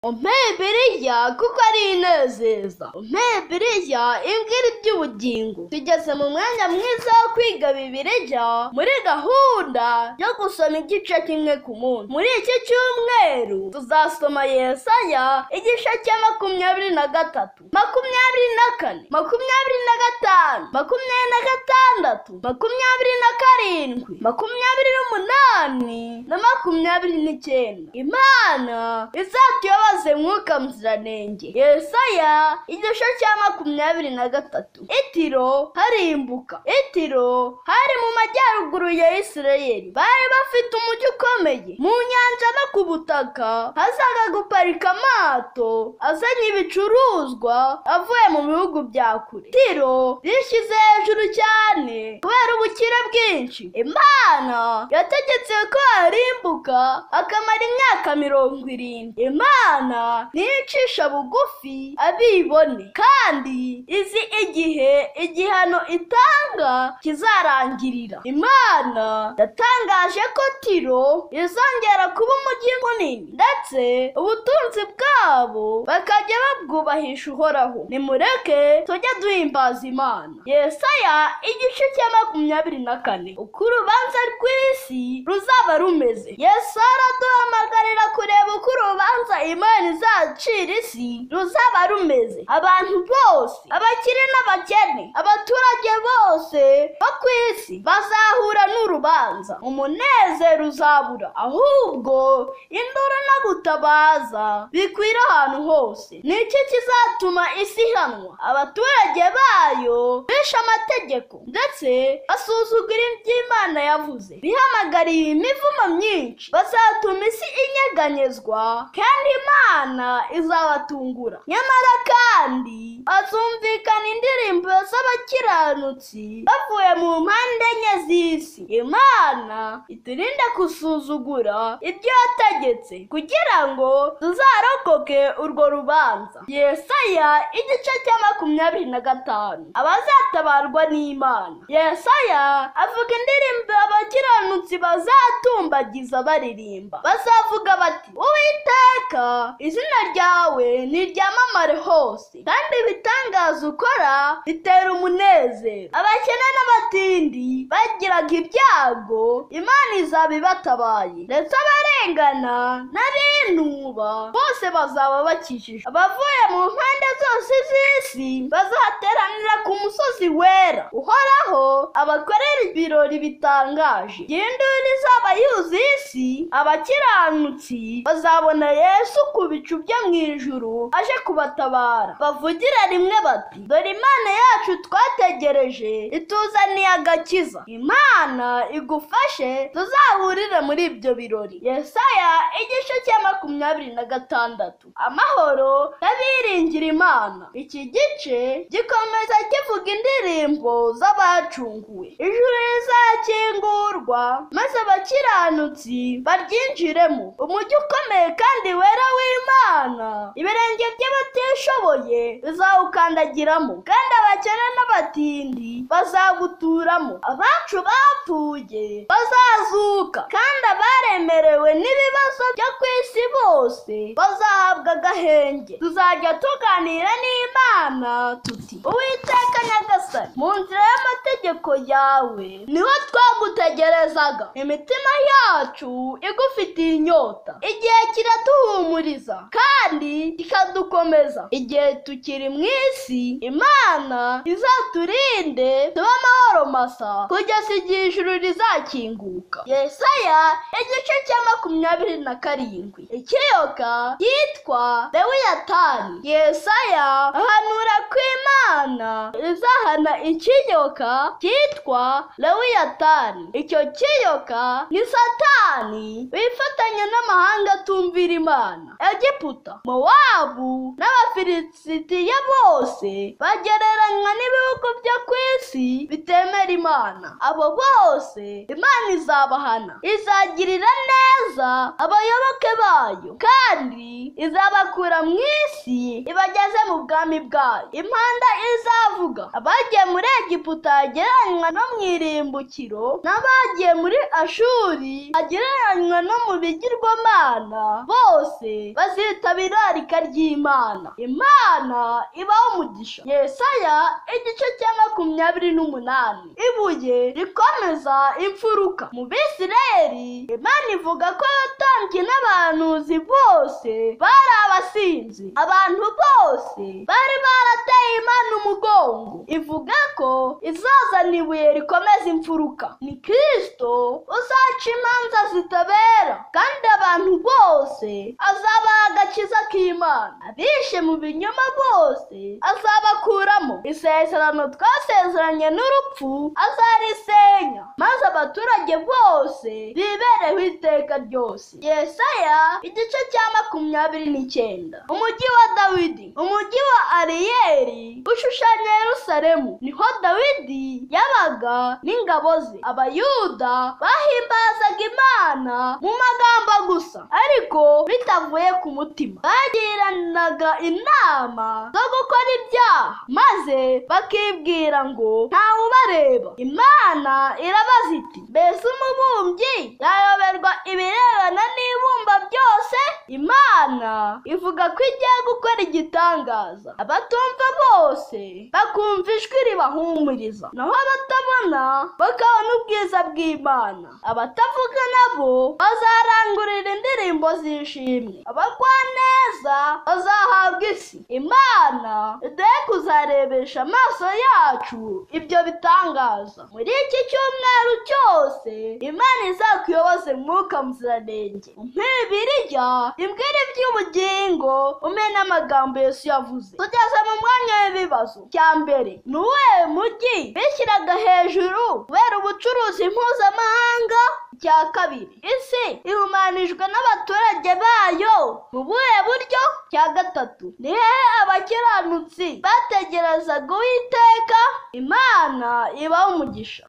umpeye Bibiliya kuko ari inezeza, umpeye Bibiliya imbwira iby'ubugingo. Tugeze mu mwanya mwiza wo kwiga Bibiliya muri gahunda yo gusoma igice kimwe ku munsi. Muri iki cyumweru tuzasoma Yesaya igice cya 23, 24, 25, 26, 27, 28 na 29. Imana izatuyoboze Mwuka Muziranenge. Yesaya igice cya 23. Itiro harimbuka. Itiro hari mu majyaruguru ya Isirayeli. Bari bafite umujyi ukomeye mu nyanja no ku butaka. Hazaga guparika amato azanye ibicuruzwa avuye mu bihugu bya kure. Tiro rishyize hejuru cyane kubera ubukire bwinshi. Imana yategetse ko harimbuka akamara imyaka 70. Imana niyicisha bugufi abibone, kandi izi igihe igihano itanga kizarangirira. Imana yatangaje ko Tiro izongera kuba umujyi munini, ndetse ubutunzi bwabo bakajya babwubahisha Uhoraho. Nimureke tujye duhimbaza Imana. Yesaya igice cya 24. Uko urubanza rw'isi ruzaba rumeze. Yesu araduhamagarira kureba uko urubanza Imana izacira isi ruzaba rumeze. Abantu bose, abakire n'abakene, abaturage bose bo ku isi bazahura n'urubanza. Umunezero uzabura, ahubwo induru no gutabaza bikwira ahantu hose. Niki kizatuma isi ihanwa? Abaturage bayo bishe amategeko ndetse basuzugura iby'Imana yavuze, bihamagariye imivumo myinshi. Bazatuma isi inyeganyezwa kandi Imana izabatungura. Nyamara kandi hazumvikana indirimbo z'abakiranutsi bavuye mu mpande enye z'isi. Imana iturinde gusuzugura ibyo yategetse kugira ngo tuzarokoke urwo rubanza. Yesaya igice cya 25. Abazatabarwa n'Imana. Yesaya avuga indirimbo abakiranutsi bazatumbagiza baririmba. Bazavuga bati, Uwiteka, izina ryawe niryamamare hose, kandi ibitangaza ukora bitera umunezero. Abakene n'abatindi bagiraga ibyago, Imana izabibatabaye, ndetse abarengana n'abinuba bose bazaba bakijijwe. Abavuye mu mpande zose z'isi bazateranira ku musozi wera Uhoraho abakorera ibirori bitangaje. Induru izaba yuzuye isi, abakiranutsi bazabona Yesu ku bicu byo mu ijuru aje kubatabara. Bavugira rimwe bati, dore Imana yacu twategereje ituzaniye agakiza. Imana igufashe tuzahurire muri ibyo birori. Yesaya igice cya 26. Amahoro y'abiringira Imana. Iki gice gikomeza kivuga indirimbo z'abacunguwe. Ijuru rizakingurwa maze abakiranutsi baryinjiremo. Umujyi ukomeye kandi wera w'Imana, ibirenge by'abatishoboye bizawukandagiramo, kandi abakene n'abatindi bazaguturamo. Abacu bapfuye bazazuka, kandi abaremerewe n'ibibazo byo ku isi bose bazahabwa agahenge. Tuzajya tuganira n'Imana tuti, Uwiteka Nyagasani, mu nzira y'amategeko yawe niho twagutegerezaga. Imitima yacu igufitiye inyota. Igihe kiraduhumuriza kandi kikadukomeza. Igihe tukiri mu isi, Imana izaturinde tube amahoro masa kugeza igihe ijuru rizakinguka. Yesaya igice cya 27. Ikiyoka cyitwa Lewiyatani. Yesaya ahanura ko Imana izahana ikiyoka cyitwa Lewiyatani. Icyo kiyoka ni Satani wifatanya n'amahanga atumvira Imana. Egiputa, Mowabu n'abafilisti n'abafilisitiya bose bagereranywa n'ibihugu byo ku isi bitemera Imana. Abo bose Imana izabahana, izagirira neza abayoboke bayo, kandi izabakura mu isi ibageze mu bwami bwayo. Impanda izavuga, abagiye muri Egiputa hagereranywa no mu irimbukiro, n'abagiye muri Ashuri hagereranywa no mu bigirwamana, bose bazitabira irarika ry'Imana. Imana ibaho umugisha. Yesaya igice cya 28. Ibuye rikomeza imfuruka. Mu Bisirayeli Imana ivuga ko abatambyi n'abahanuzi bose bari abasinzi. Abantu bose bari barateye Imana umugongo. Ivuga ko izazana ibuye rikomeza imfuruka. Ni Kristo uzaca imanza zitabera, kandi abantu bose azabaha agakiza k'Imana. Abishe mu binyoma bose azabakuramo. Isezerano twasezeranye n'urupfu azarisenya, maze abaturage bose bibereho iteka ryose. Yesaya igice cya 29. Umujyi wa Dawidi. Umujyi wa Ariyeli ushushanya Yerusalemu. Niho Dawidi yabaga n'ingabo ze. Abayuda bahimbazaga Imana mu magambo gusa, ariko bitavuye ku mutima. Bagiranaga inama zo gukora ibyaha, maze bakibwira ngo ntawe ubareba. Imana irabaza iti, mbese umubumbyi yayoberwa ibirebana n'ibumba byose? Imana ivuga ko igiye gukora igitangaza. Abatumva bose bakumva ijwi ribahumuriza, naho abatabona bakabona ubwiza bw'Imana. Abatavuga nabo bazarangurira indirimbo z'ishimwe. Abagwaneza bazahabwa isi. Imana iduhe kuzarebesha amaso yacu ibyo bitangaza. Muri iki cyumweru cyose Imana izakuyoboze Mwuka Muziranenge. Umpe Bibiliya imbwira iby'ubugingo, umpe n'amagambo Yesu yavuze. Tugeze mu mwanya w'ibibazo. Cya mbere, ni uwuhe mujyi bishyiraga hejuru kubera ubucuruzi mpuzamahanga? Cya kabiri, isi ihumanijwe n'abaturage bayo mu buhe buryo? Cya gatatu, ni hehe abakiranutsi bategerezaga Uwiteka? Imana ibahe umugisha.